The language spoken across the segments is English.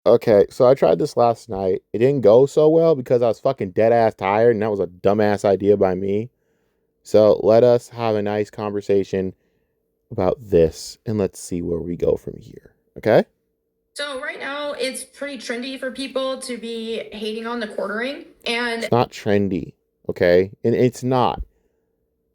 Okay, so I tried this last night. It didn't go so well because I was fucking dead ass tired, and that was a dumbass idea by me. So let us have a nice conversation about this, and let's see where we go from here. Okay? So right now it's pretty trendy for people to be hating on the quartering. And It's not trendy, okay? And it's not.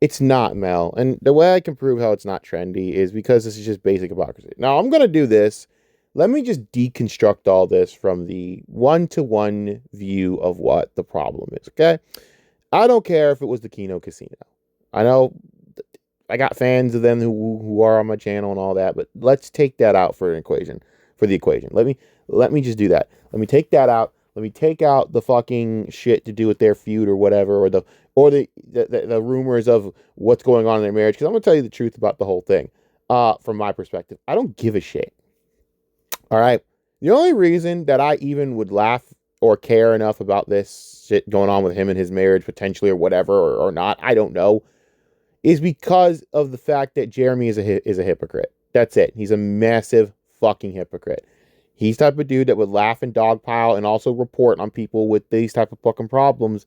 It's not, Mel. And the way I can prove how it's not trendy is because this is just basic hypocrisy. Now, I'm going to do this. Let me just deconstruct all this from the one-to-one view of what the problem is, okay? I don't care if it was the Kino Casino. I know I got fans of them who are on my channel and all that, but let's take that out for an equation, for the equation. Let me just do that. Let me take that out. Let me take out the fucking shit to do with their feud or whatever, or the rumors of what's going on in their marriage. Because I'm gonna tell you the truth about the whole thing. From my perspective, I don't give a shit. All right. The only reason that I even would laugh or care enough about this shit going on with him and his marriage potentially or whatever or not, I don't know, is because of the fact that Jeremy is a hypocrite. That's it. He's a massive fucking hypocrite. He's the type of dude that would laugh and dogpile and also report on people with these type of fucking problems,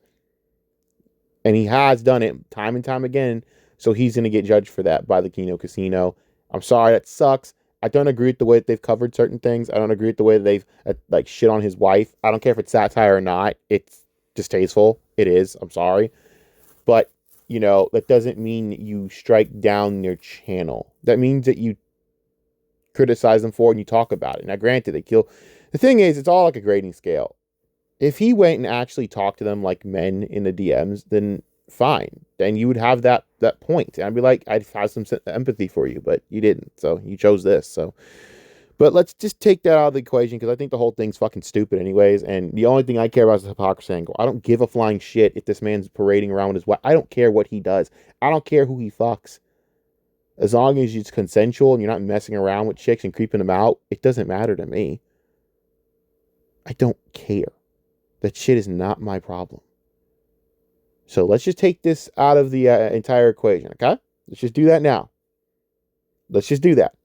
and he has done it time and time again. So he's gonna get judged for that by the Kino Casino. I'm sorry, that sucks. I don't agree with the way that they've covered certain things. I don't agree with the way that they've like shit on his wife. I don't care if it's satire or not. It's distasteful. It is. I'm sorry. But, that doesn't mean you strike down their channel. That means that you criticize them for it and you talk about it. Now, granted, they kill. The thing is, it's all like a grading scale. If he went and actually talked to them like men in the DMs, then fine. Then you would have that point. And I'd be like, I'd have some empathy for you, but you didn't. So you chose this. So but let's just take that out of the equation because I think the whole thing's fucking stupid, anyways. And the only thing I care about is the hypocrisy angle. I don't give a flying shit if this man's parading around with his wife. I don't care what he does. I don't care who he fucks. As long as it's consensual and you're not messing around with chicks and creeping them out, it doesn't matter to me. I don't care. That shit is not my problem. So let's just take this out of the entire equation, okay? Let's just do that now. Let's just do that.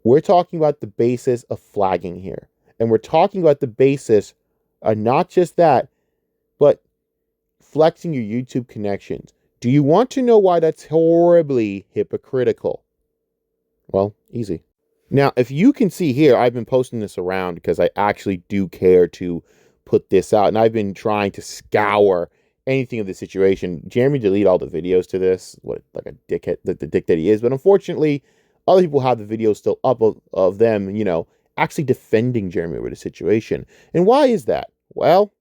We're talking about the basis of flagging here. And we're talking about the basis of not just that, but flexing your YouTube connections. Do you want to know why that's horribly hypocritical? Well, easy. Now, if you can see here, I've been posting this around because I actually do care to put this out. And I've been trying to scour anything of the situation. Jeremy deleted all the videos to this. What, like a dickhead, the dick that he is. But unfortunately, other people have the videos still up of them, actually defending Jeremy over the situation. And why is that? Well,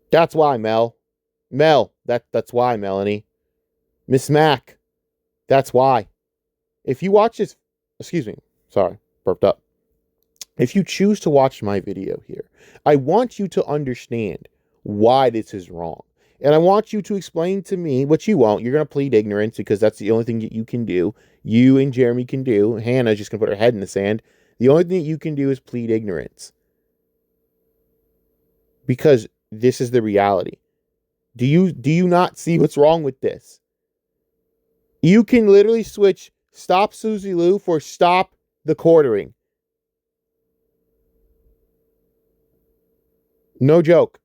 that's why, Mel. That's why, Melonie. Miss Mac. That's why. If you watch this, excuse me, sorry, burped up. If you choose to watch my video here, I want you to understand why this is wrong. And I want you to explain to me, what you won't. You're going to plead ignorance because that's the only thing that you can do. You and Jeremy can do. Hannah's just going to put her head in the sand. The only thing that you can do is plead ignorance. Because this is the reality. Do you not see what's wrong with this? You can literally switch stop Susie Lou for stop the quartering. No joke.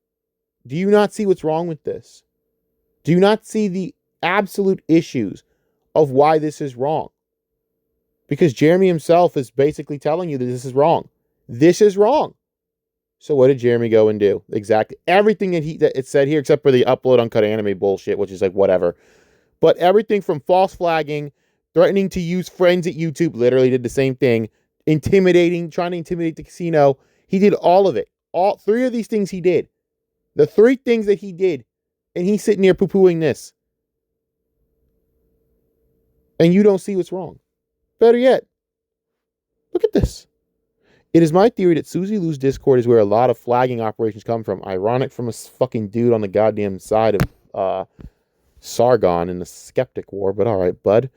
Do you not see what's wrong with this? Do you not see the absolute issues of why this is wrong? Because Jeremy himself is basically telling you that this is wrong. This is wrong. So what did Jeremy go and do? Exactly everything that it said here, except for the upload uncut anime bullshit, which is like whatever. But everything from false flagging, threatening to use friends at YouTube, literally did the same thing, intimidating, trying to intimidate the casino. He did all of it. All three of these things he did. The three things that he did, and he's sitting there poo-pooing this. And you don't see what's wrong. Better yet, look at this. It is my theory that Susie Lou's Discord is where a lot of flagging operations come from. Ironic from a fucking dude on the goddamn side of Sargon in the Skeptic War, but all right, bud.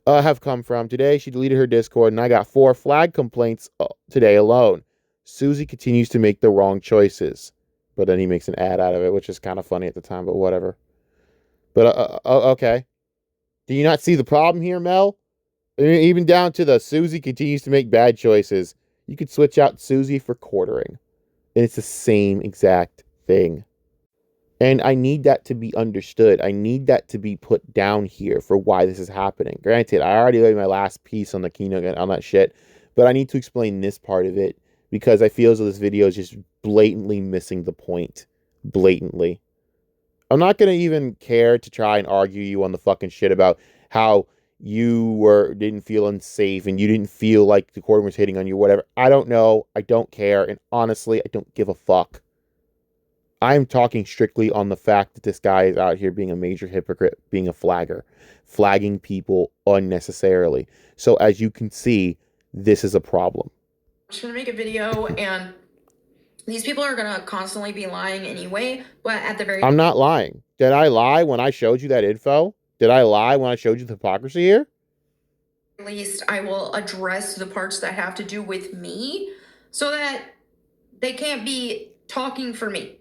Have come from. Today, she deleted her Discord, and I got 4 flag complaints today alone. Susie continues to make the wrong choices. But then he makes an ad out of it, which is kind of funny at the time, but whatever. But, okay. Do you not see the problem here, Mel? I mean, even down to the Susie continues to make bad choices. You could switch out Susie for quartering, and it's the same exact thing. And I need that to be understood. I need that to be put down here for why this is happening. Granted, I already laid my last piece on the keynote on that shit, but I need to explain this part of it because I feel as though this video is just blatantly missing the point. Blatantly. I'm not going to even care to try and argue you on the fucking shit about how you didn't feel unsafe and you didn't feel like the quarter was hitting on you, whatever. I don't know. I don't care. And honestly, I don't give a fuck. I'm talking strictly on the fact that this guy is out here being a major hypocrite, being a flagger, flagging people unnecessarily. So as you can see, this is a problem. I'm just gonna make a video, and these people are gonna constantly be lying anyway, but at the very I'm not lying. Did I lie when I showed you that info? Did I lie when I showed you the hypocrisy here? least, I will address the parts that have to do with me so that they can't be talking for me.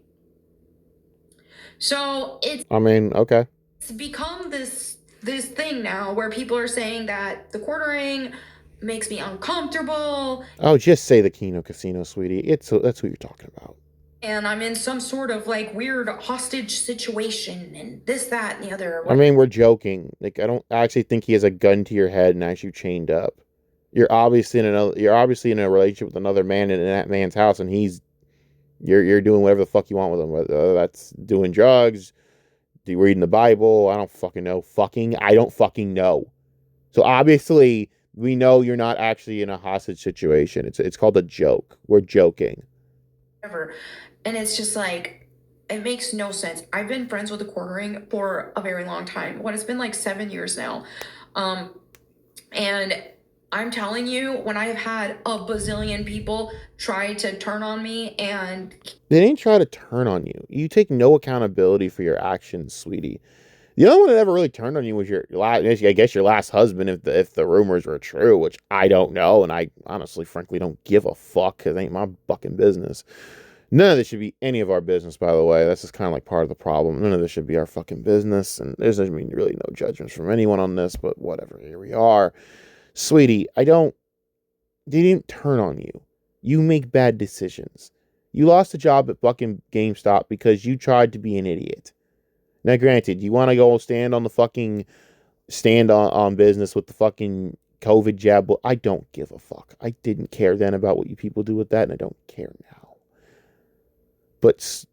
So I mean, okay. it's become this thing now where people are saying that the quartering makes me uncomfortable Oh, just say the Kino Casino, sweetie. That's what you're talking about. and I'm in some sort of like weird hostage situation and this, that, and the other. I mean, we're joking. Like, I don't actually think he has a gun to your head and has you chained up. You're obviously in a relationship with another man in that man's house, and you're doing whatever the fuck you want with him. Whether that's doing drugs, reading the Bible. I don't fucking know. I don't fucking know. So obviously, we know you're not actually in a hostage situation. It's called a joke. We're joking. Whatever. And it's just like, it makes no sense. I've been friends with the quartering for a very long time. It's been like 7 years now. And I'm telling you, when I've had a bazillion people try to turn on me and They didn't try to turn on you. You take no accountability for your actions, sweetie. The only one that ever really turned on you was your last, I guess your last husband, if the rumors were true, which I don't know, and I honestly, frankly, don't give a fuck because it ain't my fucking business. None of this should be any of our business, by the way. That's just kind of like part of the problem. None of this should be our fucking business, and there's, I mean, really no judgments from anyone on this, but whatever. Here we are, sweetie. They didn't turn on you. You make bad decisions. You lost a job at fucking GameStop because you tried to be an idiot. Now, granted, you want to go stand on the fucking stand on business with the fucking COVID jab. I don't give a fuck. I didn't care then about what you people do with that, and I don't care now. But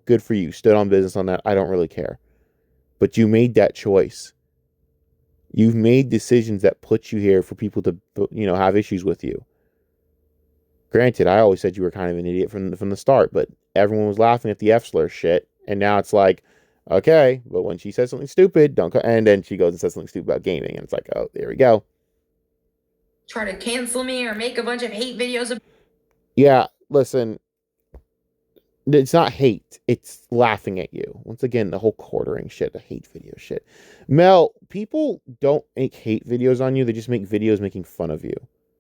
good for you. Stood on business on that. I don't really care. But you made that choice. You've made decisions that put you here for people to, have issues with you. Granted, I always said you were kind of an idiot from the start, but everyone was laughing at the F slur shit, and now it's like, okay, but when she says something stupid, don't go. And then she goes and says something stupid about gaming, and it's like, oh, there we go. try to cancel me or make a bunch of hate videos. Yeah, listen, it's not hate. It's laughing at you. Once again, the whole quartering shit, the hate video shit. Mel, people don't make hate videos on you. They just make videos making fun of you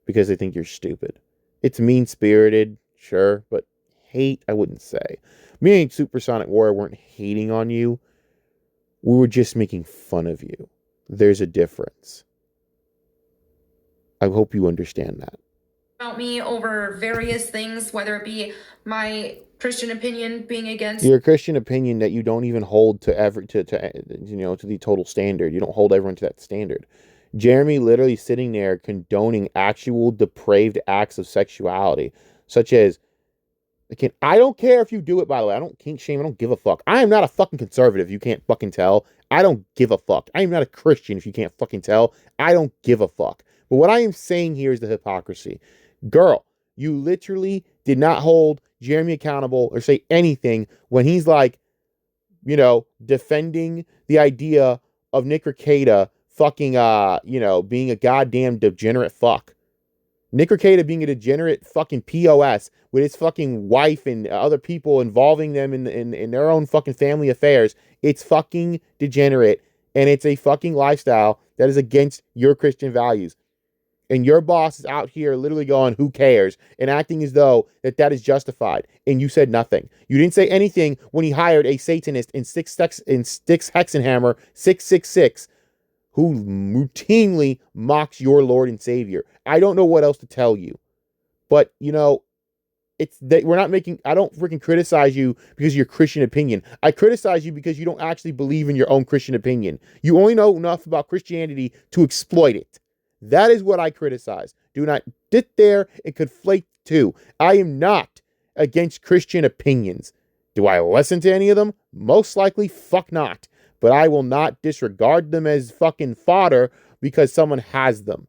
because they think you're stupid. It's mean-spirited, sure, but hate, I wouldn't say. Me and Supersonic Warrior weren't hating on you. We were just making fun of you. There's a difference. I hope you understand that. About me over various things, whether it be my Christian opinion being against your Christian opinion that you don't even hold to the total standard. You don't hold everyone to that standard. Jeremy literally sitting there condoning actual depraved acts of sexuality, such as, again, I don't care if you do it, by the way. I don't kink shame. I don't give a fuck. I am not a fucking conservative, you can't fucking tell. I don't give a fuck. I am not a Christian, if you can't fucking tell. I don't give a fuck. But what I am saying here is the hypocrisy. Girl, you literally did not hold Jeremy accountable or say anything when he's like, defending the idea of Nick Rekieta fucking, being a goddamn degenerate fuck. Nick Rekieta being a degenerate fucking POS with his fucking wife and other people involving them in their own fucking family affairs. It's fucking degenerate, and it's a fucking lifestyle that is against your Christian values. And your boss is out here literally going, who cares? And acting as though that is justified. And you said nothing. You didn't say anything when he hired a Satanist in Styx Hexenhammer 666, who routinely mocks your Lord and Savior. I don't know what else to tell you. But, it's that we're not making, I don't freaking criticize you because of your Christian opinion. I criticize you because you don't actually believe in your own Christian opinion. You only know enough about Christianity to exploit it. That is what I criticize. Do not sit there and conflate the two. I am not against Christian opinions. Do I listen to any of them? Most likely, fuck not. But I will not disregard them as fucking fodder because someone has them.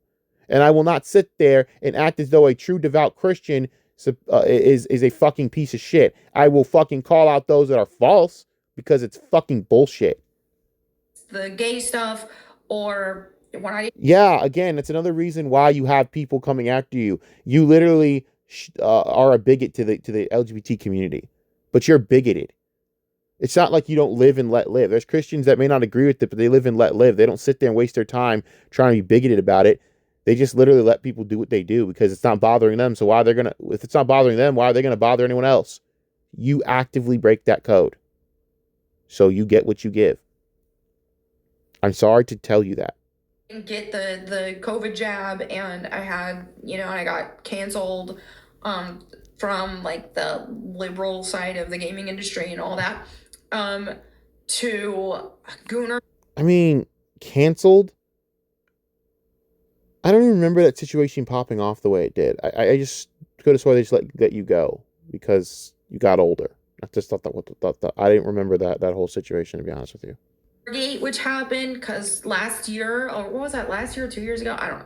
And I will not sit there and act as though a true devout Christian is a fucking piece of shit. I will fucking call out those that are false because it's fucking bullshit. The gay stuff, or when I Yeah, again, it's another reason why you have people coming after you. You literally are a bigot to the LGBT community, but you're bigoted. It's not like you don't live and let live. There's Christians that may not agree with it, but they live and let live. They don't sit there and waste their time trying to be bigoted about it. They just literally let people do what they do because it's not bothering them. So if it's not bothering them, why are they gonna bother anyone else? You actively break that code. So you get what you give. I'm sorry to tell you that. get the COVID jab, and I had, I got canceled from like the liberal side of the gaming industry and all that, to Gooner. I mean, canceled? I don't even remember that situation popping off the way it did. I just could have sworn they just let you go because you got older. I just thought I didn't remember that whole situation, to be honest with you. Gate, which happened because last year, or what was that, last year or 2 years ago? I don't know.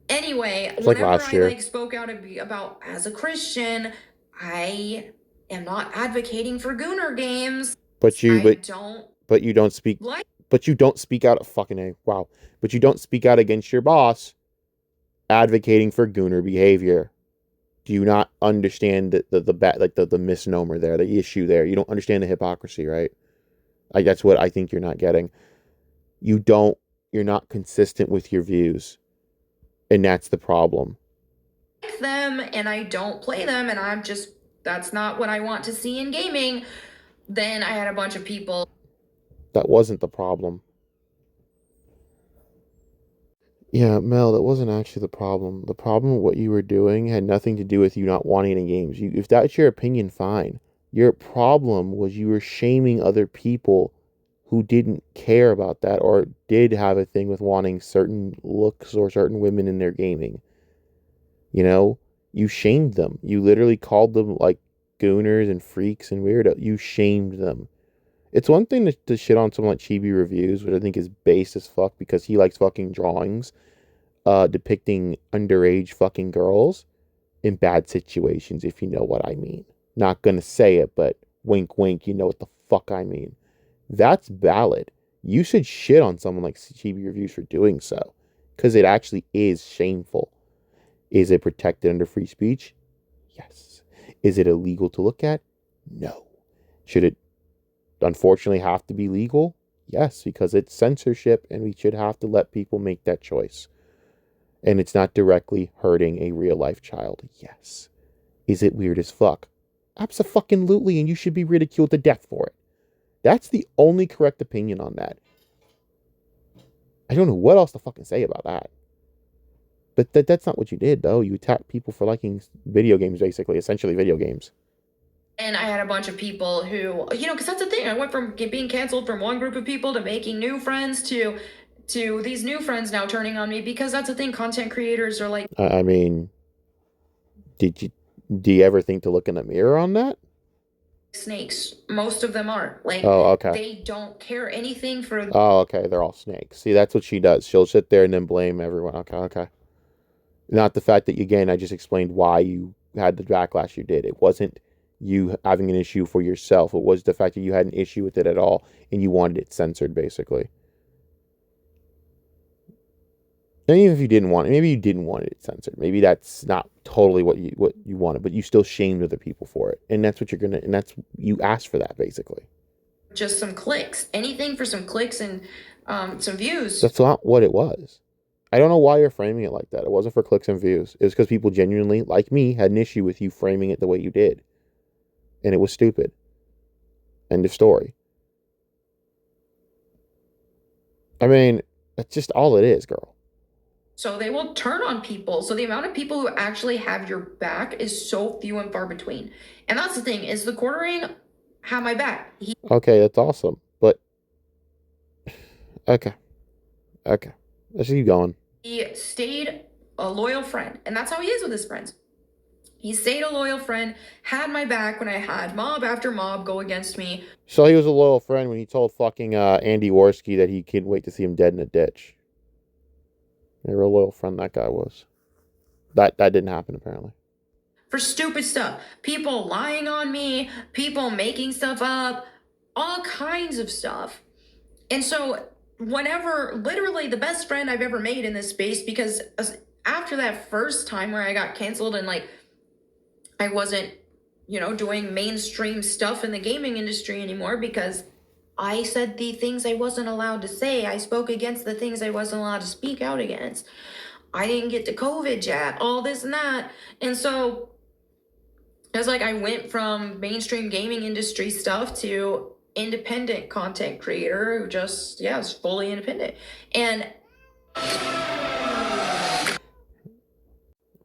Anyway, It's like whenever last I year. like spoke out about, as a Christian, I am not advocating for Gooner games. But you I but don't but you don't speak like. but you don't speak out fucking A. Wow. But you don't speak out against your boss advocating for gooner behavior. Do you not understand the misnomer there, the issue there? You don't understand the hypocrisy, right? That's what I think you're not getting. You're not consistent with your views. And that's the problem. Them, and I don't play them, and that's not what I want to see in gaming. Then I had a bunch of people. That wasn't the problem. Yeah, Mel, that wasn't actually the problem. The problem with what you were doing had nothing to do with you not wanting any games. If that's your opinion, fine. Your problem was you were shaming other people who didn't care about that or did have a thing with wanting certain looks or certain women in their gaming. You know, you shamed them. You literally called them like gooners and freaks and weirdo. You shamed them. It's one thing to shit on someone like Chibi Reviews, which I think is base as fuck because he likes fucking drawings depicting underage fucking girls in bad situations, if you know what I mean. Not gonna say it, but wink wink, you know what the fuck I mean. That's valid. You should shit on someone like Chibi Reviews for doing so. Because it actually is shameful. Is it protected under free speech? Yes. Is it illegal to look at? No. Should it unfortunately have to be legal? Yes, because it's censorship and we should have to let people make that choice. And it's not directly hurting a real life child. Yes. Is it weird as fuck? Absolutely, and you should be ridiculed to death for it. That's the only correct opinion on that. I don't know what else to fucking say about that. But that's not what you did, though. You attacked people for liking video games, basically, essentially video games. And I had a bunch of people who, because that's the thing. I went from being canceled from one group of people to making new friends to these new friends now turning on me, because that's the thing. Content creators are like, I mean, did you do you ever think to look in the mirror on that? snakes. Most of them are like, Oh, okay. they don't care anything for. Oh, okay. They're all snakes. See, that's what she does. She'll sit there and then blame everyone. Okay, okay. Not the fact that, again, I just explained why you had the backlash you did. It wasn't you having an issue for yourself. It was the fact that you had an issue with it at all and you wanted it censored, basically. And even if you didn't want it, maybe you didn't want it censored. Maybe that's not totally what you wanted, but you still shamed other people for it. And that's what you asked for that, basically. Just some clicks, anything for some clicks and some views. That's not what it was. I don't know why you're framing it like that. It wasn't for clicks and views. It was because people genuinely, like me, had an issue with you framing it the way you did. And it was stupid. End of story. I mean, That's just all it is, girl. So they will turn on people. So the amount of people who actually have your back is so few and far between. And that's the thing, is the quartering had my back. Okay, that's awesome. But okay. Okay. Let's keep going. He stayed a loyal friend, and that's how he is with his friends. He stayed a loyal friend, had my back when I had mob after mob go against me. So he was a loyal friend when he told fucking Andy Worski that he couldn't wait to see him dead in a ditch. A real loyal friend that guy was. That didn't happen apparently. For stupid stuff. People lying on me, people making stuff up, all kinds of stuff. And so whenever, literally the best friend I've ever made in this space, because after that first time where I got canceled and like I wasn't, doing mainstream stuff in the gaming industry anymore because I said the things I wasn't allowed to say. I spoke against the things I wasn't allowed to speak out against. I didn't get the COVID jab, all this and that. And so it was like I went from mainstream gaming industry stuff to independent content creator who just, is fully independent. And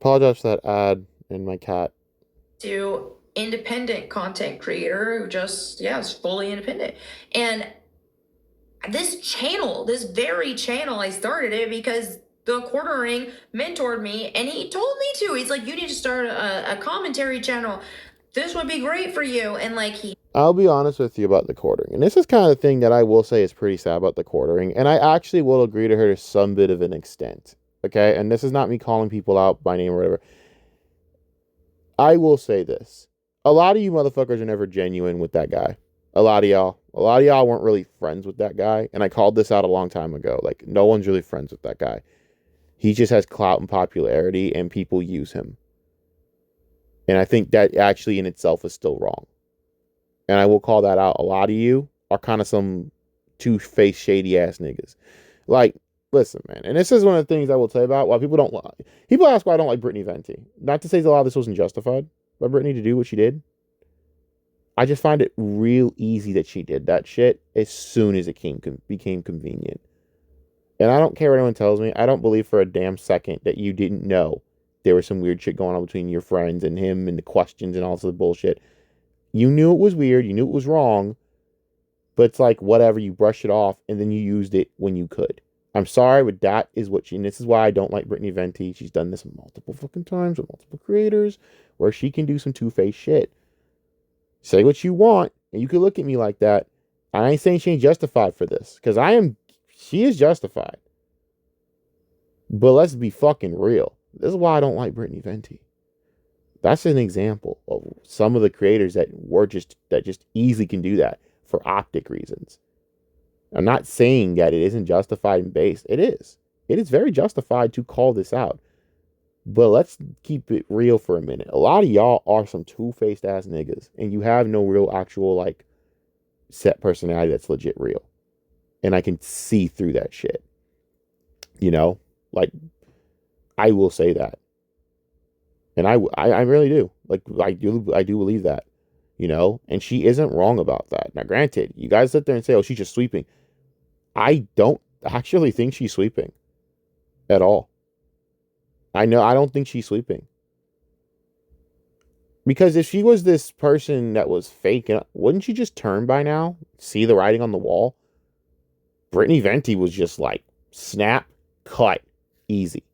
Apologize for that ad in my cat. to independent content creator who just, is fully independent. And this very channel, I started it because the quartering mentored me and he told me to. He's like, you need to start a commentary channel. This would be great for you. And like I'll be honest with you about the quartering. And this is kind of the thing that I will say is pretty sad about the quartering. And I actually will agree to her to some bit of an extent. Okay? And this is not me calling people out by name or whatever. I will say this. A lot of you motherfuckers are never genuine with that guy. A lot of y'all. A lot of y'all weren't really friends with that guy. And I called this out a long time ago. Like, no one's really friends with that guy. He just has clout and popularity, and people use him. And I think that actually in itself is still wrong. And I will call that out. A lot of you are kind of some two-faced, shady-ass niggas. Like, listen, man. And this is one of the things I will tell you about why people don't like. People ask why I don't like Brittany Venti. Not to say that a lot of this wasn't justified by Brittany to do what she did. I just find it real easy that she did that shit as soon as it became convenient. And I don't care what anyone tells me. I don't believe for a damn second that you didn't know there was some weird shit going on between your friends and him and the questions and all this other bullshit. You knew it was weird. You knew it was wrong. But it's like, whatever, you brush it off and then you used it when you could. I'm sorry, but that is what and this is why I don't like Brittany Venti. She's done this multiple fucking times with multiple creators where she can do some two-faced shit. Say what you want, and you can look at me like that. I ain't saying she ain't justified for this, because she is justified. But let's be fucking real. This is why I don't like Brittany Venti. That's an example of some of the creators that just easily can do that for optic reasons. I'm not saying that it isn't justified and based. It is. It is very justified to call this out. But let's keep it real for a minute. A lot of y'all are some two-faced ass niggas, and you have no real actual like set personality that's legit real. And I can see through that shit. Like I will say that. And I really do. Like I do believe that. And she isn't wrong about that. Now granted, you guys sit there and say, "Oh, she's just sweeping." I don't actually think she's sweeping at all. I don't think she's sweeping. Because if she was this person that was fake, wouldn't she just turn by now? See the writing on the wall? Brittany Venti was just like, snap, cut, easy.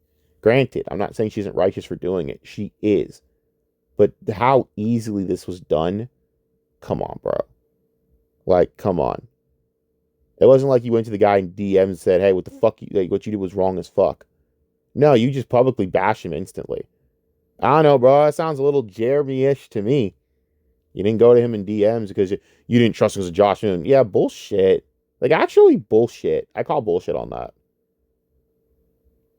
Granted, I'm not saying she isn't righteous for doing it. She is. But how easily this was done, come on, bro. Like, come on. It wasn't like you went to the guy in DM and said, "Hey, what the fuck, what you did was wrong as fuck." No, you just publicly bash him instantly. I don't know, bro. That sounds a little Jeremy-ish to me. You didn't go to him in DMs because you didn't trust him as a Josh Moon. Yeah, bullshit. Like, actually, bullshit. I call bullshit on that.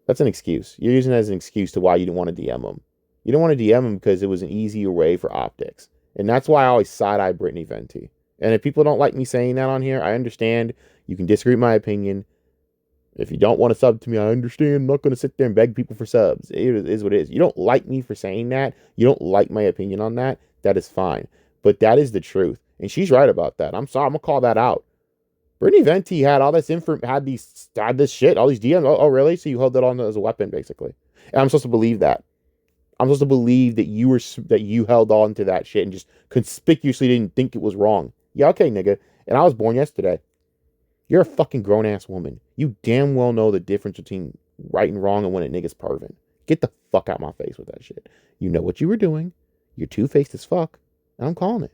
That's an excuse. You're using it as an excuse to why you didn't want to DM him. You didn't want to DM him because it was an easier way for optics. And that's why I always side-eye Brittany Venti. And if people don't like me saying that on here, I understand. You can disagree with my opinion. If you don't want to sub to me, I understand. I'm not going to sit there and beg people for subs. It is what it is. You don't like me for saying that. You don't like my opinion on that. That is fine. But that is the truth. And she's right about that. I'm sorry. I'm going to call that out. Brittany Venti had all this info, had this shit, all these DMs. Oh, really? So you held that on as a weapon, basically. And I'm supposed to believe that. I'm supposed to believe that you held on to that shit and just conspicuously didn't think it was wrong. Yeah, okay, nigga. And I was born yesterday. You're a fucking grown ass woman. You damn well know the difference between right and wrong and when a nigga's perving. Get the fuck out my face with that shit. You know what you were doing. You're two faced as fuck. And I'm calling it.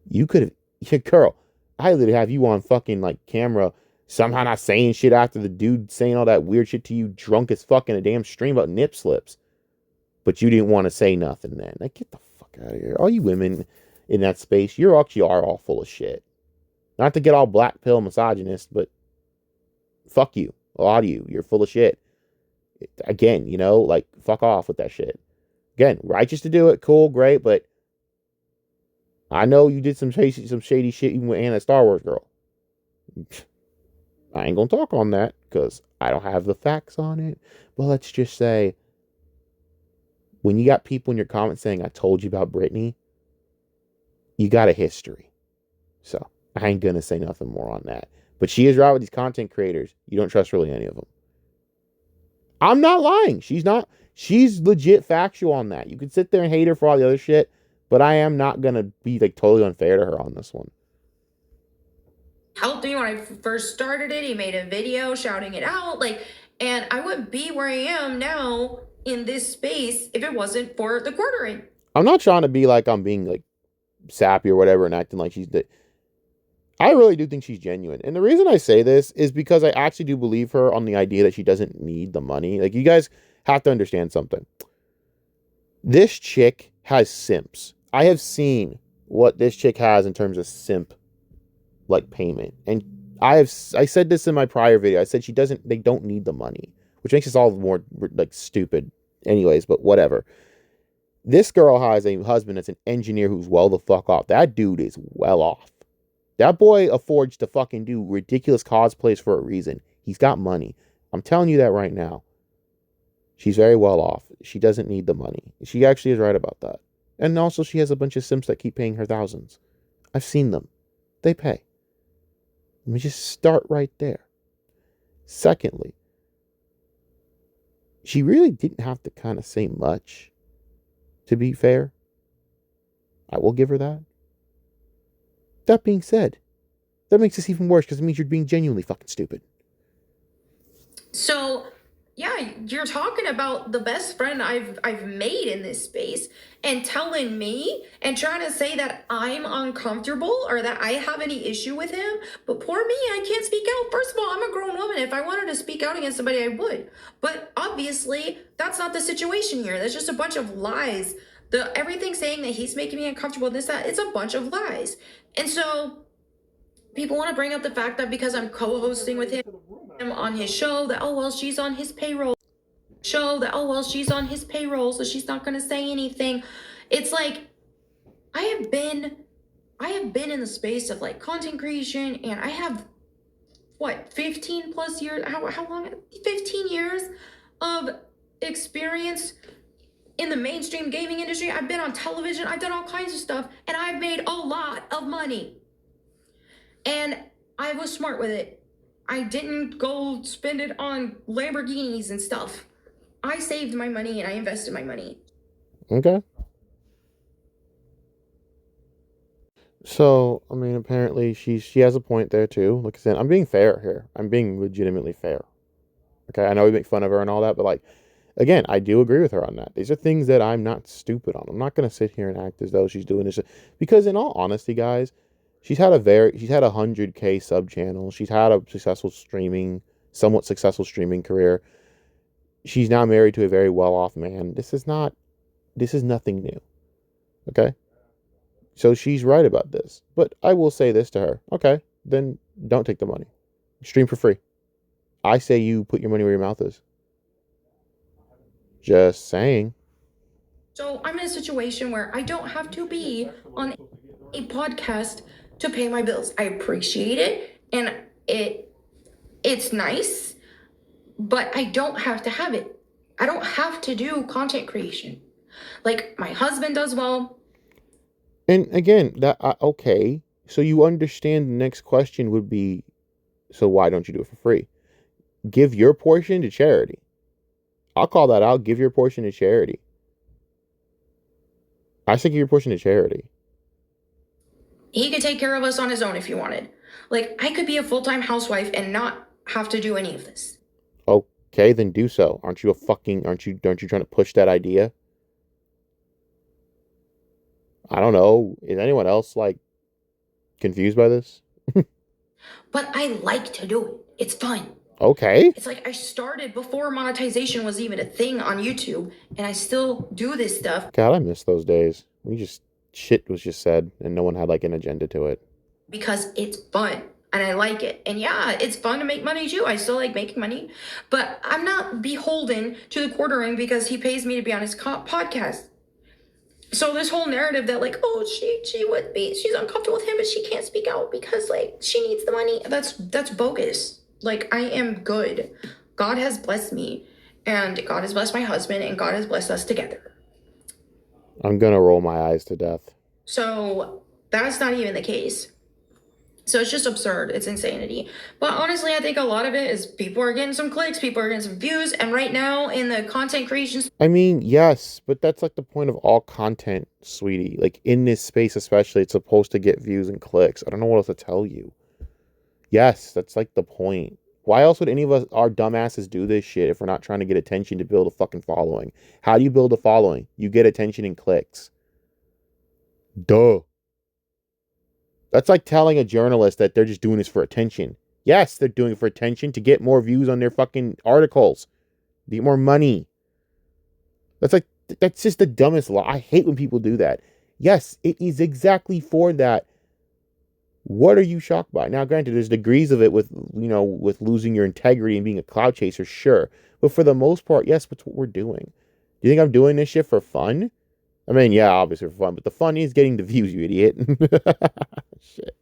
You could have, yeah, girl. I literally have you on fucking like camera, somehow not saying shit after the dude saying all that weird shit to you, drunk as fuck in a damn stream about nip slips. But you didn't want to say nothing then. Like, get the fuck out of here. All you women in that space, you actually are all full of shit. Not to get all black pill misogynist, but fuck you. A lot of you. You're full of shit. Again, you know, like, fuck off with that shit. Again, righteous to do it, cool, great, but I know you did some shady shit even with Anna Star Wars girl. I ain't gonna talk on that because I don't have the facts on it. But let's just say, when you got people in your comments saying, I told you about Britney, you got a history. So I ain't gonna say nothing more on that. But she is right with these content creators. You don't trust really any of them. I'm not lying. She's not. She's legit factual on that. You can sit there and hate her for all the other shit, but I am not gonna be like totally unfair to her on this one. Helped me when I first started it. He made a video shouting it out, like, and I wouldn't be where I am now in this space if it wasn't for the quartering. I'm not trying to be like I'm being like sappy or whatever and acting like she's the. I really do think she's genuine. And the reason I say this is because I actually do believe her on the idea that she doesn't need the money. Like, you guys have to understand something. This chick has simps. I have seen what this chick has in terms of simp like payment. And I said this in my prior video. I said they don't need the money, which makes us all more like stupid anyways, but whatever. This girl has a husband that's an engineer who's well the fuck off. That dude is well off. That boy affords to fucking do ridiculous cosplays for a reason. He's got money. I'm telling you that right now. She's very well off. She doesn't need the money. She actually is right about that. And also, she has a bunch of simps that keep paying her thousands. I've seen them. They pay. Let me just start right there. Secondly, she really didn't have to kind of say much, to be fair. I will give her that. That being said, that makes this even worse because it means you're being genuinely fucking stupid. So, yeah, you're talking about the best friend I've made in this space and telling me and trying to say that I'm uncomfortable or that I have any issue with him. But poor me, I can't speak out. First of all, I'm a grown woman. If I wanted to speak out against somebody, I would. But obviously, that's not the situation here. That's just a bunch of lies. Everything saying that he's making me uncomfortable, this, that, it's a bunch of lies. And so people want to bring up the fact that because I'm co-hosting with him on his show, that, oh, well, she's on his payroll. She's on his payroll, so she's not going to say anything. It's like, I have been in the space of like content creation, and I have, what, 15 plus years, how long, 15 years of experience in the mainstream gaming industry. I've been on television, I've done all kinds of stuff, and I've made a lot of money. And I was smart with it. I didn't go spend it on Lamborghinis and stuff. I saved my money and I invested my money. Okay. So, I mean, apparently she has a point there too. Like I said, I'm being fair here. I'm being legitimately fair. Okay, I know we make fun of her and all that, but like, again, I do agree with her on that. These are things that I'm not stupid on. I'm not gonna sit here and act as though she's doing this because, in all honesty, guys, she's had a 100K sub channel. She's had a somewhat successful streaming career. She's now married to a very well off man. This is nothing new. Okay, so she's right about this. But I will say this to her. Okay, then don't take the money. Stream for free. I say you put your money where your mouth is. Just saying. So I'm in a situation where I don't have to be on a podcast to pay my bills. I appreciate it, and it's nice, but I don't have to have it. I don't have to do content creation like my husband does well. And again, okay, So you understand the next question would be, so why don't you do it for free? Give your portion to charity. I'll call that out. Give your portion to charity. I say give your portion to charity. He could take care of us on his own if he wanted. Like, I could be a full-time housewife and not have to do any of this. Okay, then do so. Aren't you trying to push that idea? I don't know. Is anyone else like confused by this? But I like to do it. It's fun. Okay. It's like I started before monetization was even a thing on YouTube, and I still do this stuff God, I miss those days. Shit was just said and no one had like an agenda to it. because it's fun and I like it. And yeah, it's fun to make money too. I still like making money, but I'm not beholden to the quartering because he pays me to be on his podcast. So this whole narrative that like, oh, she's uncomfortable with him, but she can't speak out because like she needs the money. That's bogus. Like, I am good. God has blessed me, and God has blessed my husband, and God has blessed us together. I'm gonna roll my eyes to death. So that's not even the case. So it's just absurd. It's insanity. But honestly, I think a lot of it is people are getting some clicks, people are getting some views, and right now in the content creation, I mean, yes, but that's like the point of all content, sweetie. Like in this space especially, it's supposed to get views and clicks. I don't know what else to tell you. Yes, that's like the point. Why else would any of us, our dumbasses, do this shit if we're not trying to get attention to build a fucking following? How do you build a following? You get attention and clicks. Duh. That's like telling a journalist that they're just doing this for attention. Yes, they're doing it for attention to get more views on their fucking articles, to get more money. That's just the dumbest lie. I hate when people do that. Yes, it is exactly for that. What are you shocked by? Now, granted, there's degrees of it with, with losing your integrity and being a cloud chaser, sure. But for the most part, yes, that's what we're doing. Do you think I'm doing this shit for fun? I mean, yeah, obviously for fun, but the fun is getting the views, you idiot. Shit.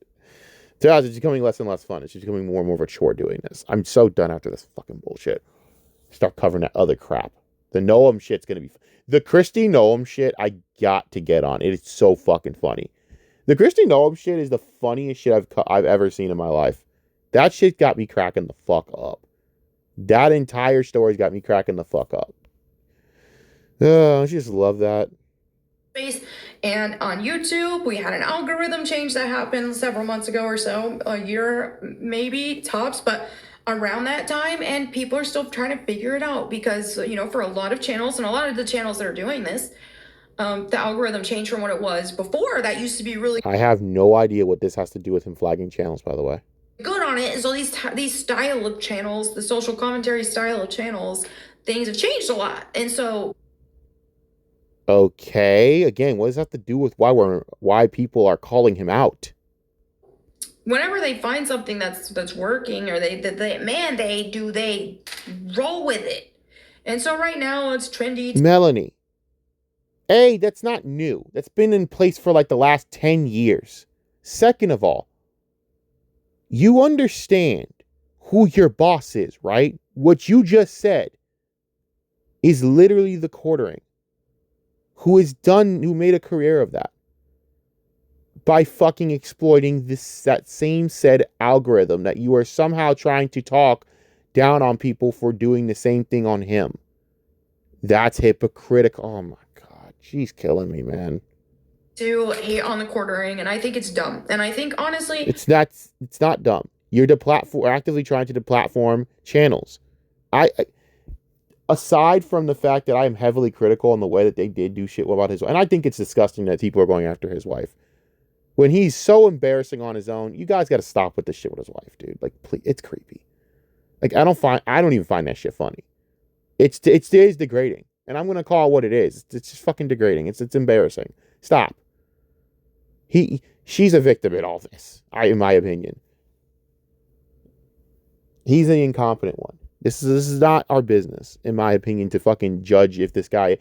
To us, it's becoming less and less fun. It's just becoming more and more of a chore doing this. I'm so done after this fucking bullshit. Start covering that other crap. The Noam shit's gonna be... The Christy Noam shit, I got to get on. It is so fucking funny. The Christy Noam shit is the funniest shit I've ever seen in my life. That shit got me cracking the fuck up. That entire story's got me cracking the fuck up. I just love that. And on YouTube, we had an algorithm change that happened several months ago or so, a year maybe tops, but around that time, and people are still trying to figure it out because, for a lot of channels and a lot of the channels that are doing this, the algorithm changed from what it was before. That used to be really... I have no idea what this has to do with him flagging channels, by the way. Good on it. And so these style of channels, the social commentary style of channels, things have changed a lot. And so... Okay, again, what does that have to do with why people are calling him out? Whenever they find something that's working, or they roll with it. And so right now it's trendy. Melonie. That's not new. That's been in place for like the last 10 years. Second of all, you understand who your boss is, right? What you just said is literally the quartering. Who made a career of that by fucking exploiting that same said algorithm that you are somehow trying to talk down on people for doing the same thing on him. That's hypocritical. Oh my God. She's killing me, man. To hate on the quartering, and I think it's dumb. And I think honestly, it's not dumb. You're actively trying to deplatform channels. Aside from the fact that I am heavily critical on the way that they did do shit about his wife, and I think it's disgusting that people are going after his wife. When he's so embarrassing on his own, you guys got to stop with the shit with his wife, dude. Like, please, it's creepy. Like, I don't even find that shit funny. It is degrading, and I'm gonna call it what it is. It's just fucking degrading. It's embarrassing. Stop. She's a victim in all this, in my opinion. He's the incompetent one. This is not our business, in my opinion, to fucking judge if this guy...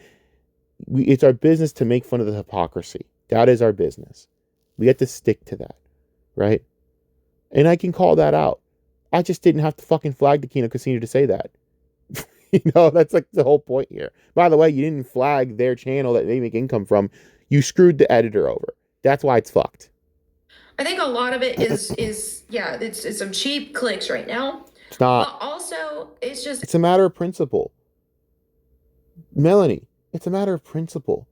It's our business to make fun of the hypocrisy. That is our business. We have to stick to that, right? And I can call that out. I just didn't have to fucking flag the Kino Casino to say that. That's like the whole point here. By the way, you didn't flag their channel that they make income from. You screwed the editor over. That's why it's fucked. I think a lot of it is yeah, it's some cheap clicks right now. It's not. But also it's just It's a matter of principle. Melanie, it's a matter of principle.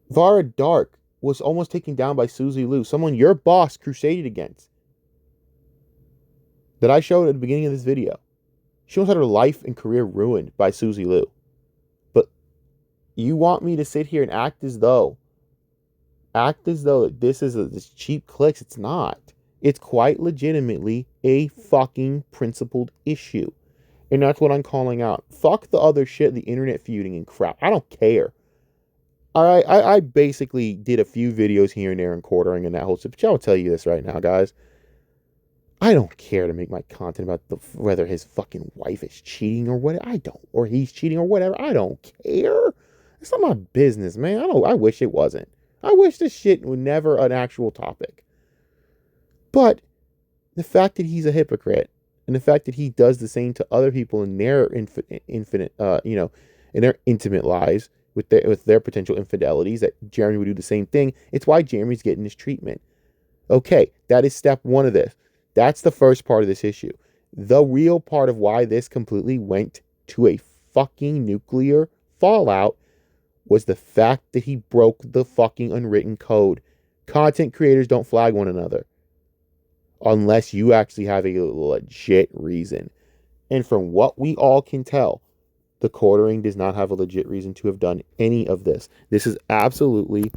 Vara Dark was almost taken down by Susie Liu, someone your boss crusaded against, that I showed at the beginning of this video. She almost had her life and career ruined by Susie Liu. But you want me to sit here and act as though this is this cheap clicks. It's not. It's quite legitimately a fucking principled issue. And that's what I'm calling out. Fuck the other shit, the internet feuding and crap. I don't care. Alright, I basically did a few videos here and there and quartering and that whole shit. But I'll tell you this right now, guys. I don't care to make my content about whether his fucking wife is cheating or what. I don't. Or he's cheating or whatever. I don't care. It's not my business, man. I wish it wasn't. I wish this shit was never an actual topic. But the fact that he's a hypocrite and the fact that he does the same to other people in their in their intimate lives with their potential infidelities, that Jeremy would do the same thing. It's why Jeremy's getting this treatment. Okay, that is step one of this. That's the first part of this issue. The real part of why this completely went to a fucking nuclear fallout was the fact that he broke the fucking unwritten code. Content creators don't flag one another unless you actually have a legit reason. And from what we all can tell, the quartering does not have a legit reason to have done any of this. This is absolutely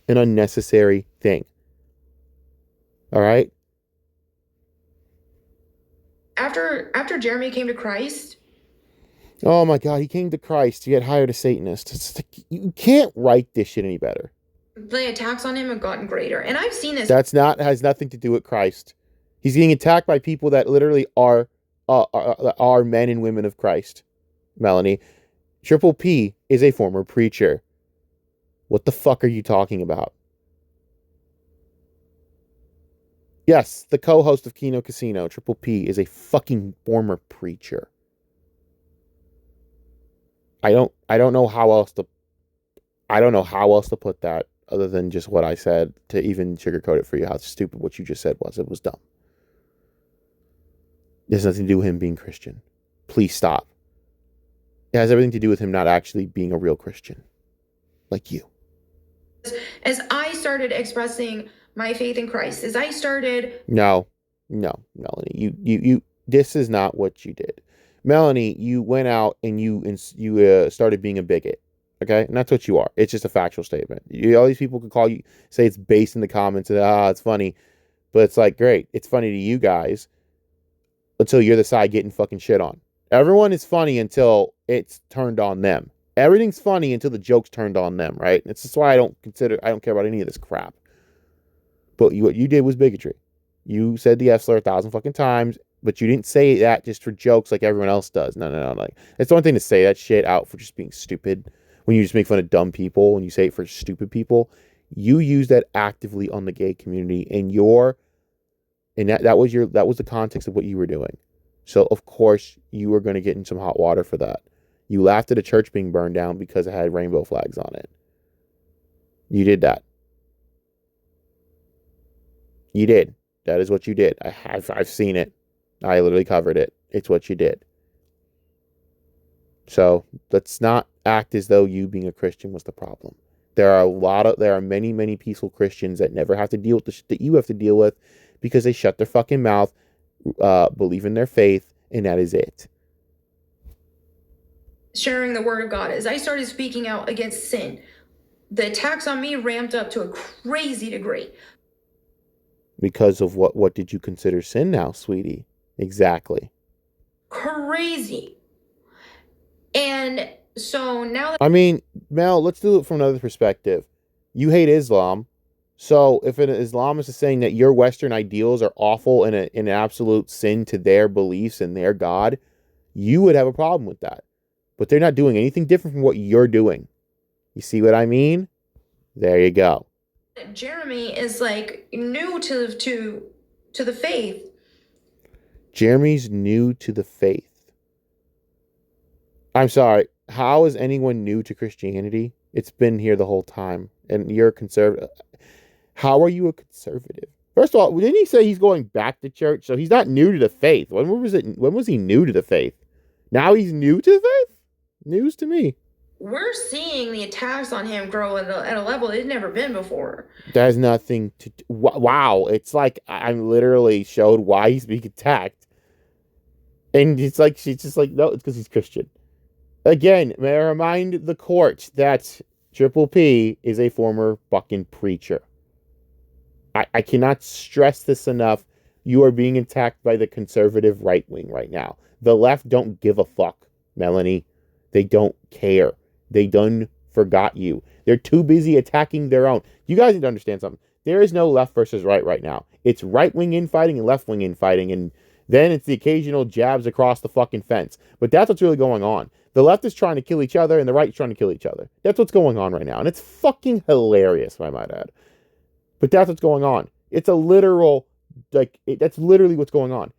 an unnecessary thing. All right? after Jeremy came to Christ. Oh my God, he came to Christ to get hired a Satanist. You can't write this shit any better. The attacks on him have gotten greater. And I've seen this. Has nothing to do with Christ. He's getting attacked by people that literally are men and women of Christ. Melonie, Triple P is a former preacher. What the fuck are you talking about? Yes, the co-host of Kino Casino, Triple P, is a fucking former preacher. I don't know how else to put that other than just what I said to even sugarcoat it for you, how stupid what you just said was. It was dumb. It has nothing to do with him being Christian. Please stop. It has everything to do with him not actually being a real Christian. Like you. As I started expressing my faith in Christ, as I started... No, Melonie. You this is not what you did. Melonie, you went out and you started being a bigot. Okay? And that's what you are. It's just a factual statement. All these people can call you, say it's based in the comments, and it's funny. But it's like, great. It's funny to you guys until you're the side getting fucking shit on. Everyone is funny until it's turned on them. Everything's funny until the joke's turned on them, right? It's just why I don't care about any of this crap. But what you did was bigotry. You said the F slur 1,000 fucking times, but you didn't say that just for jokes like everyone else does. No. Like, it's the one thing to say that shit out for just being stupid. When you just make fun of dumb people, when you say it for stupid people, you use that actively on the gay community, and that was the context of what you were doing. So of course you were going to get in some hot water for that. You laughed at a church being burned down because it had rainbow flags on it. You did that. You did. That is what you did. I've seen it. I literally covered it. It's what you did. So let's not act as though you being a Christian was the problem. There are many peaceful Christians that never have to deal with the shit that you have to deal with because they shut their fucking mouth, believe in their faith, and that is it. Sharing the word of God, as I started speaking out against sin, the attacks on me ramped up to a crazy degree. Because of what did you consider sin now, sweetie? Exactly. Crazy. And so now that... I mean, Mel, let's do it from another perspective. You hate Islam. So if an Islamist is saying that your Western ideals are awful and an absolute sin to their beliefs and their God, you would have a problem with that. But they're not doing anything different from what you're doing. You see what I mean? There you go. Jeremy is like new to the faith. Jeremy's new to the faith. I'm sorry. How is anyone new to Christianity? It's been here the whole time. And you're conservative. How are you a conservative? First of all, didn't he say he's going back to church? So he's not new to the faith. When was it? When was he new to the faith? Now he's new to the faith? News to me. We're seeing the attacks on him grow at a level it's never been before. That has nothing to. Wow, it's like I'm literally showed why he's being attacked, and it's like she's just like, no, it's because he's Christian. Again, may I remind the court that Triple P is a former fucking preacher. I cannot stress this enough. You are being attacked by the conservative right wing right now. The left don't give a fuck, Melonie. They don't care. They done forgot you. They're too busy attacking their own. You guys need to understand something. There is no left versus right now. It's right wing infighting and left wing infighting, and then it's the occasional jabs across the fucking fence. But that's what's really going on. The left is trying to kill each other, and the right is trying to kill each other. That's what's going on right now, and it's fucking hilarious, I might add. But that's what's going on. It's a literal, that's literally what's going on.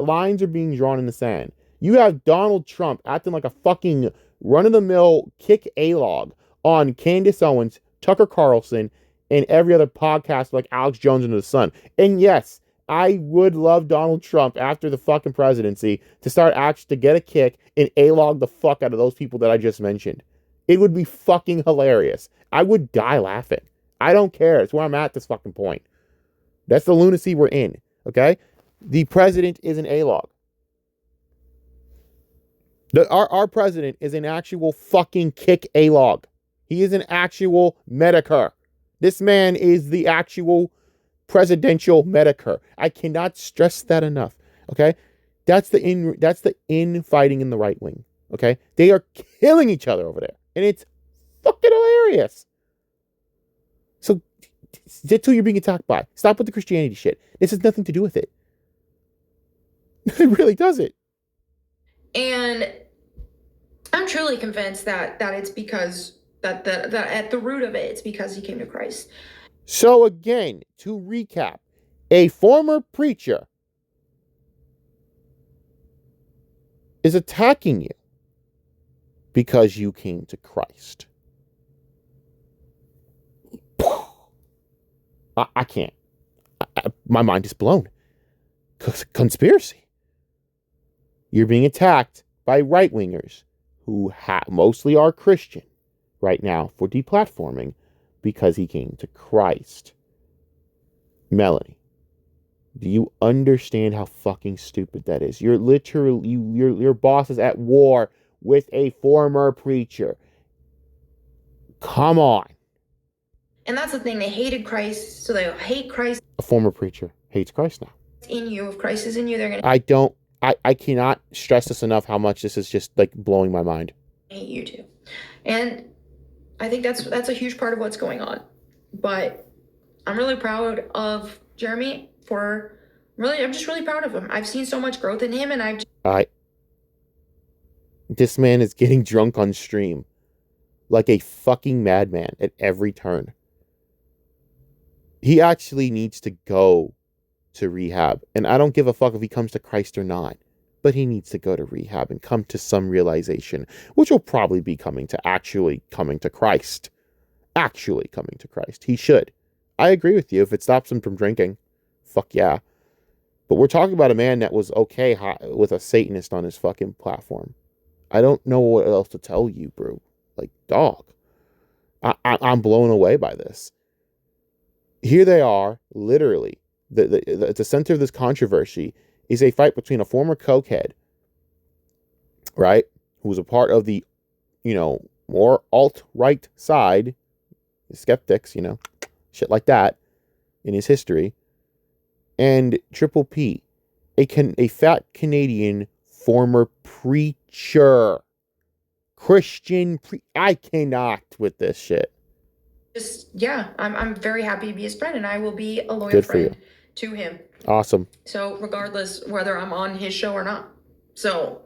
Lines are being drawn in the sand. You have Donald Trump acting like a fucking run-of-the-mill kick A-log on Candace Owens, Tucker Carlson, and every other podcast like Alex Jones Under the Sun. And yes, I would love Donald Trump after the fucking presidency to start actually to get a kick and A-log the fuck out of those people that I just mentioned. It would be fucking hilarious. I would die laughing. I don't care. It's where I'm at this fucking point. That's the lunacy we're in, okay? The president is an A-log. Our president is an actual fucking kick A-log. He is an actual Medicare. This man is the actual presidential Medicare. I cannot stress that enough, okay? That's the infighting in the right wing, okay? They are killing each other over there, and it's fucking hilarious. So that's who you're being attacked by. Stop with the Christianity shit. This has nothing to do with it. It really doesn't. And I'm truly convinced that it's because that at the root of it, it's because he came to Christ. So again, to recap, a former preacher is attacking you because you came to Christ. I can't. My mind is blown. Conspiracy. You're being attacked by right-wingers who mostly are Christian right now for deplatforming because he came to Christ. Melonie, do you understand how fucking stupid that is? You're literally, your boss is at war with a former preacher. Come on. And that's the thing. They hated Christ, so they hate Christ. A former preacher hates Christ now. In you, if Christ is in you, they're gonna. I cannot stress this enough how much this is just like blowing my mind. Hate you too, and I think that's a huge part of what's going on. But I'm really proud of Jeremy I'm just really proud of him. I've seen so much growth in him, and this man is getting drunk on stream like a fucking madman at every turn. He actually needs to go to rehab. And I don't give a fuck if he comes to Christ or not. But he needs to go to rehab and come to some realization, which will probably be actually coming to Christ. Actually coming to Christ. He should. I agree with you. If it stops him from drinking, fuck yeah. But we're talking about a man that was okay with a Satanist on his fucking platform. I don't know what else to tell you, bro. Like, dog. I'm blown away by this. Here they are, literally. At the center of this controversy is a fight between a former cokehead, right, who was a part of the, more alt-right side, skeptics, shit like that, in his history, and Triple P, a fat Canadian former preacher, Christian. I cannot with this shit. I'm very happy to be his friend, and I will be a loyal friend to him. Awesome. So regardless whether I'm on his show or not. So.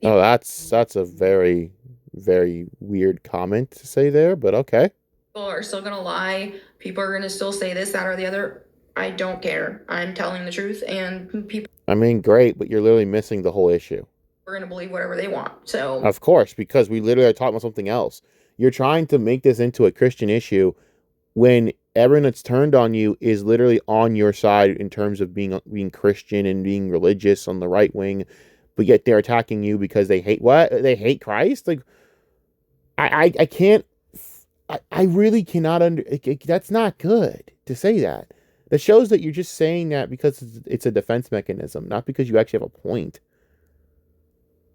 Oh, that's a very, very weird comment to say there, but okay. People are still gonna lie. People are gonna still say this, that, or the other. I don't care. I'm telling the truth, and people. I mean, great, but you're literally missing the whole issue. We're gonna believe whatever they want. So. Of course, because we literally are talking about something else. You're trying to make this into a Christian issue when everyone that's turned on you is literally on your side in terms of being Christian and being religious on the right wing, but yet they're attacking you because they hate what? They hate Christ? Like I can't I really cannot that's not good to say that. That shows that you're just saying that because it's a defense mechanism, not because you actually have a point.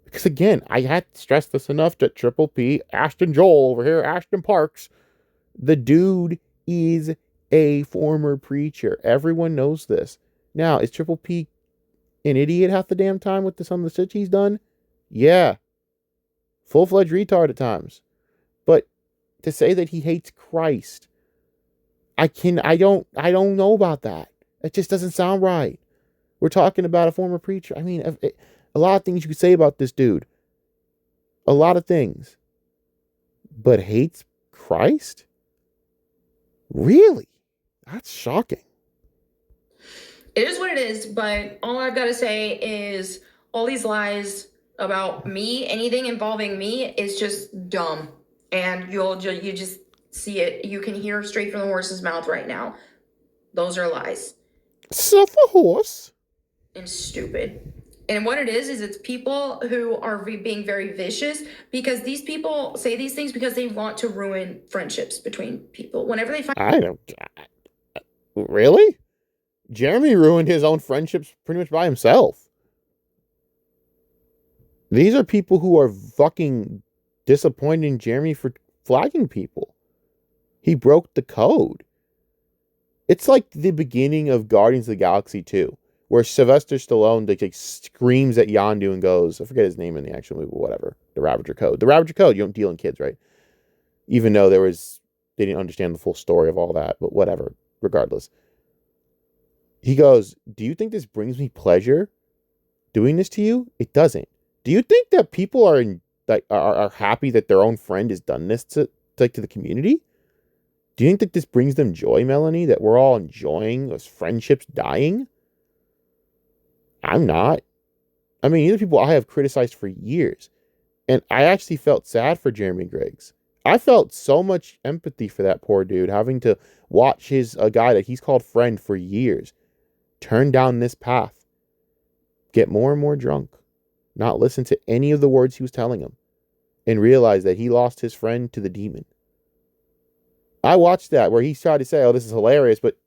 Because again, I had stressed this enough that Triple P, Ashton Joel over here, Ashton Parks, the dude is a former preacher. Everyone knows this. Now, is Triple P an idiot half the damn time with some of the shit he's done? Yeah. Full-fledged retard at times. But to say that he hates Christ, I don't know about that. It just doesn't sound right. We're talking about a former preacher. I mean, a lot of things you could say about this dude. A lot of things. But hates Christ? Really? That's shocking. It is what it is, but all I've got to say is all these lies about me, anything involving me, is just dumb. And you just see it. You can hear straight from the horse's mouth right now. Those are lies. Suffer horse. And stupid. And what it is it's people who are being very vicious because these people say these things because they want to ruin friendships between people. Whenever they find. I don't. Really? Jeremy ruined his own friendships pretty much by himself. These are people who are fucking disappointed in Jeremy for flagging people. He broke the code. It's like the beginning of Guardians of the Galaxy 2, where Sylvester Stallone like screams at Yondu and goes, I forget his name in the actual movie, whatever. The Ravager Code. The Ravager Code, you don't deal in kids, right? Even though they didn't understand the full story of all that, but whatever, regardless. He goes, do you think this brings me pleasure doing this to you? It doesn't. Do you think that people are happy that their own friend has done this to the community? Do you think that this brings them joy, Melonie? That we're all enjoying those friendships dying? I'm not. I mean, these are people I have criticized for years. And I actually felt sad for Jeremy Griggs. I felt so much empathy for that poor dude having to watch a guy that he's called friend for years turn down this path, get more and more drunk, not listen to any of the words he was telling him, and realize that he lost his friend to the demon. I watched that where he tried to say, oh, this is hilarious, but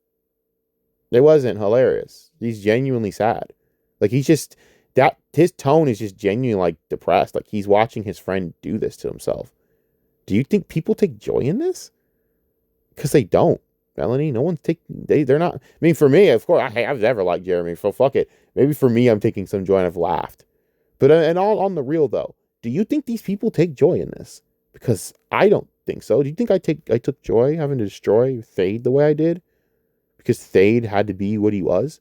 it wasn't hilarious. He's genuinely sad. Like his tone is just genuinely like depressed. Like he's watching his friend do this to himself. Do you think people take joy in this? Because they don't. Melonie, no one's they're not. I mean, for me, of course, I've never liked Jeremy, so fuck it. Maybe for me, I'm taking some joy and I've laughed. But and all on the real though, do you think these people take joy in this? Because I don't think so. Do you think I took joy having to destroy Thade the way I did? Because Thade had to be what he was?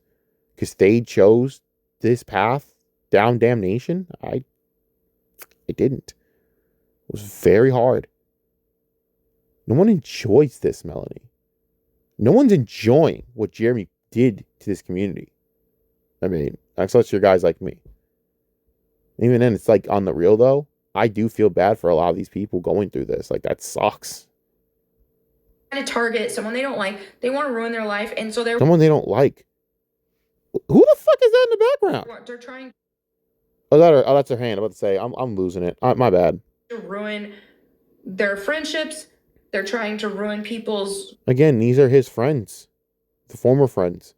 Because Thade chose this path down damnation? I didn't. It was very hard. No one enjoys this, Melonie. No one's enjoying what Jeremy did to this community. I mean, unless you're guys like me. Even then, it's like on the real though, I do feel bad for a lot of these people going through this. Like that sucks. To target someone they don't like, they want to ruin their life, and so they're someone they don't like. Who the fuck is that in the background? They're trying. Oh, that's her hand. I'm about to say, I'm losing it. My bad. To ruin their friendships. They're trying to ruin people's. Again, these are his friends, the former friends.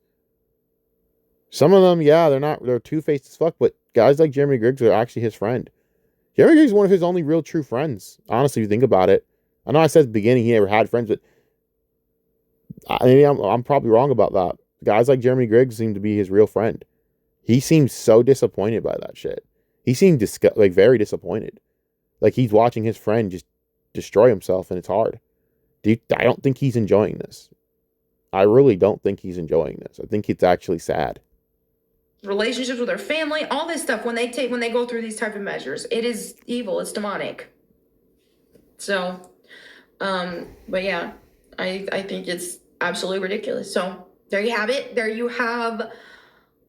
Some of them, yeah, they're two-faced as fuck, but guys like Jeremy Griggs are actually his friend. Jeremy Griggs is one of his only real true friends. Honestly, if you think about it. I know I said at the beginning he never had friends, but I'm probably wrong about that. Guys like Jeremy Griggs seem to be his real friend. He seems so disappointed by that shit. He seemed very disappointed. Like he's watching his friend just destroy himself, and it's hard. I don't think he's enjoying this. I really don't think he's enjoying this. I think it's actually sad. Relationships with their family, all this stuff, when they go through these type of measures, it is evil, it's demonic. So, but yeah, I think it's absolutely ridiculous. So there you have it. There you have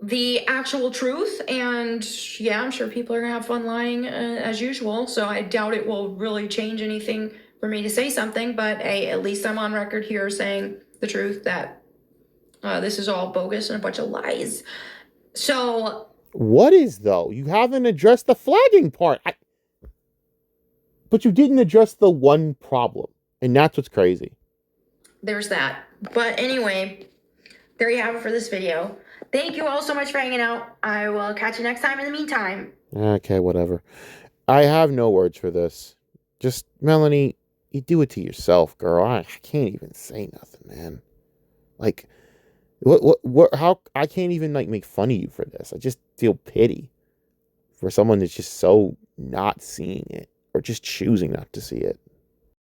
the actual truth. And yeah, I'm sure people are gonna have fun lying as usual. So I doubt it will really change anything for me to say something, but hey, at least I'm on record here saying the truth that this is all bogus and a bunch of lies. So What is, though? You haven't addressed the flagging part. But you didn't address the one problem. And that's what's crazy. there's that. But anyway, there you have it for this video. Thank you all so much for hanging out. I will catch you next time. In the meantime. Okay, whatever. I have no words for this. Just, Melonie, you do it to yourself, girl. I can't even say nothing, man. Like, how, I can't even, like, make fun of you for this. I just feel pity for someone that's just so not seeing it or just choosing not to see it.